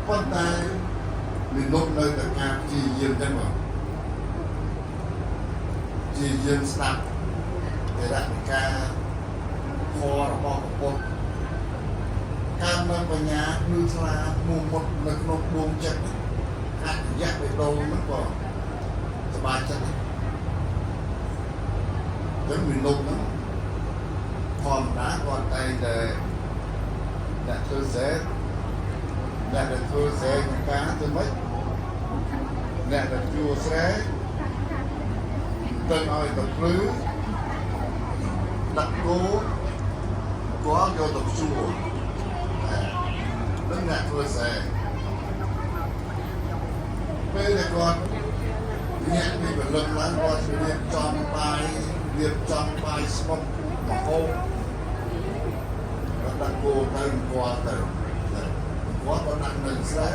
ប៉ុន្តែមនុស្សនៅតែការព្យាយាមចឹងមកព្យាយាមស្ដាប់ទេរតិកាធម៌របស់ព្រះពុទ្ធការនៅបញ្ញាគឺឆ្លាតមុំមុតនៅក្នុងដួងចិត្តអរិយបេដងហ្នឹងក៏សบายចិត្តចឹងមនុស្សហ្នឹងធម្មតាគាត់តែអ្នកធ្វើសេះអ្នកដែលធ្វើសេះក្នុងការទៅម៉េចអ្នកដែលជួស្រែទៅឲ្យទៅភ្លឺដាក់គោគាត់យកទៅជួនឹងអ្នកធ្វើសេះពេលដែលគាត់អ្នកពីបលឹងឡើងគាត់រៀបចំបាយស្មុកមហូបគាត់ដាក់គោទៅគាត់ទៅគាត់ក៏ដាក់នៅស្រែ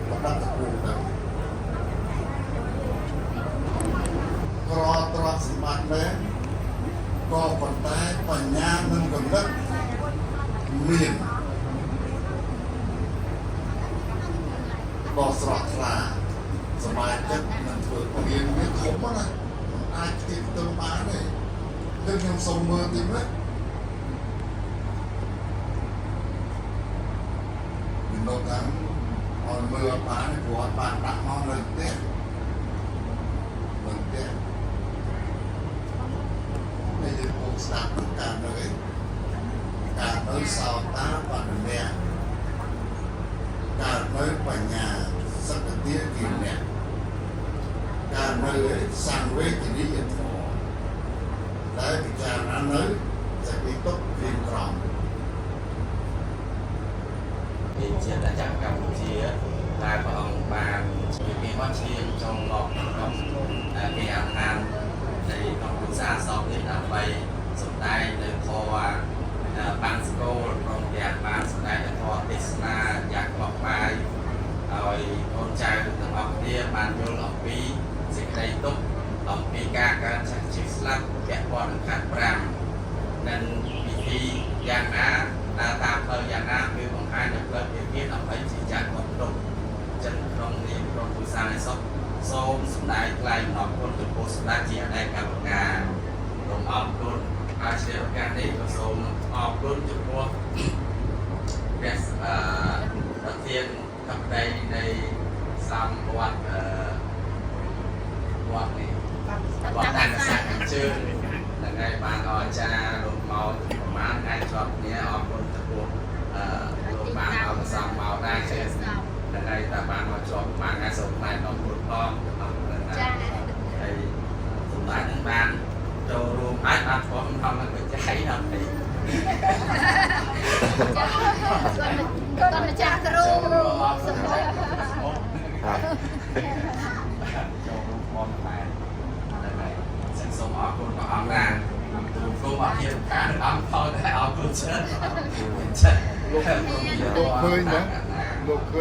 គាត់ដាក់ទៅគោទៅក្រទ្រព្យសម្បត្តិមែនក៏ប៉ុន្តែបញ្ញានិងកម្រិតមានដ៏ស្រស់ថ្លាសមាជិកនឹងធ្វើរៀនមានធំណាអាចទីទៅបានទេគឺខ្ញុំសូមមើលទីនេះមនុស្សតាមអត់មើលបានព្រោះបានដាក់មកនៅផ្ទះនេះគឺពុកស្ដាប់ការនៅសោតាបដិញ្ញាការនៅបញ្ញាសក្តិគិញ្ញាការនៅសង្វេគនីយធម៌ដែលពិចារណានៅសេចក្តីទុក្ខរៀងក្រំមានជាតិអាចារ្យកម្ពុជាដែលព្រះអង្គបានជួយពីមកឈាមtrongលោកក្នុងគេអាហារនៃក្នុងភាសាសពនេះដើម្បីសម្ដែងនៅធម៌បានស្គលព្រមទាំងបានសម្ដែងនៅធម៌ទេសនាយ៉ាងក្បោះបាយឲ្យកូនចៅទាំងអស់គ្នាបានយល់អំពីសេចក្តីទុក្ខអំពីការកើតចាស់ជីវិតស្លាប់ពាក់ព័ន្ធនឹងខាត់5និងវិធីយ៉ាងណាដើរតាមផ្លូវយ៉ាងណាគឺបង្ហាញនៅផ្លូវភាពទៀតដើម្បីជាចាស់គ្រប់ទុក្ខចិនក្នុងនាមក្រុមពុទ្ធសាសនិកសូមសម្ដែងថ្លែងអំណរគុណចំពោះស្ដេចជាអតីតកម្មការសូមអរគុណហើយជាឱកាសនេះក៏សូមអរគុណចំពោះព្រះប្រធានកាប់ដីនៃសំវត្តវត្តនេះវត្តតាំងសាសអញ្ជើញដែលថ្ងៃបានអស្ចារ្យលោកមកប្រមាណថ្ងៃជាប់គ្នាអរគុណចំពោះលោកបានអបសំមកដែរជាថ្ងៃតែបានមកជាប់ប្រមាណថ្ងៃសូមថ្លែងអំណរគុណផងចា៎ហើយសម្រាប់នឹងបានចូលរួមអាចបានធ្វើក្នុងនឹងបច្ច័យដើម្បីគាត់ម្ចាស់គ្រូសម្រាប់ចូលរួមផងដែរហើយសូមអរគុណព្រះអង្គណាទូលគុំអរគុណការអង្គផងដែរអរគុណច្រើនលោកឃើញណាលោកឃើញ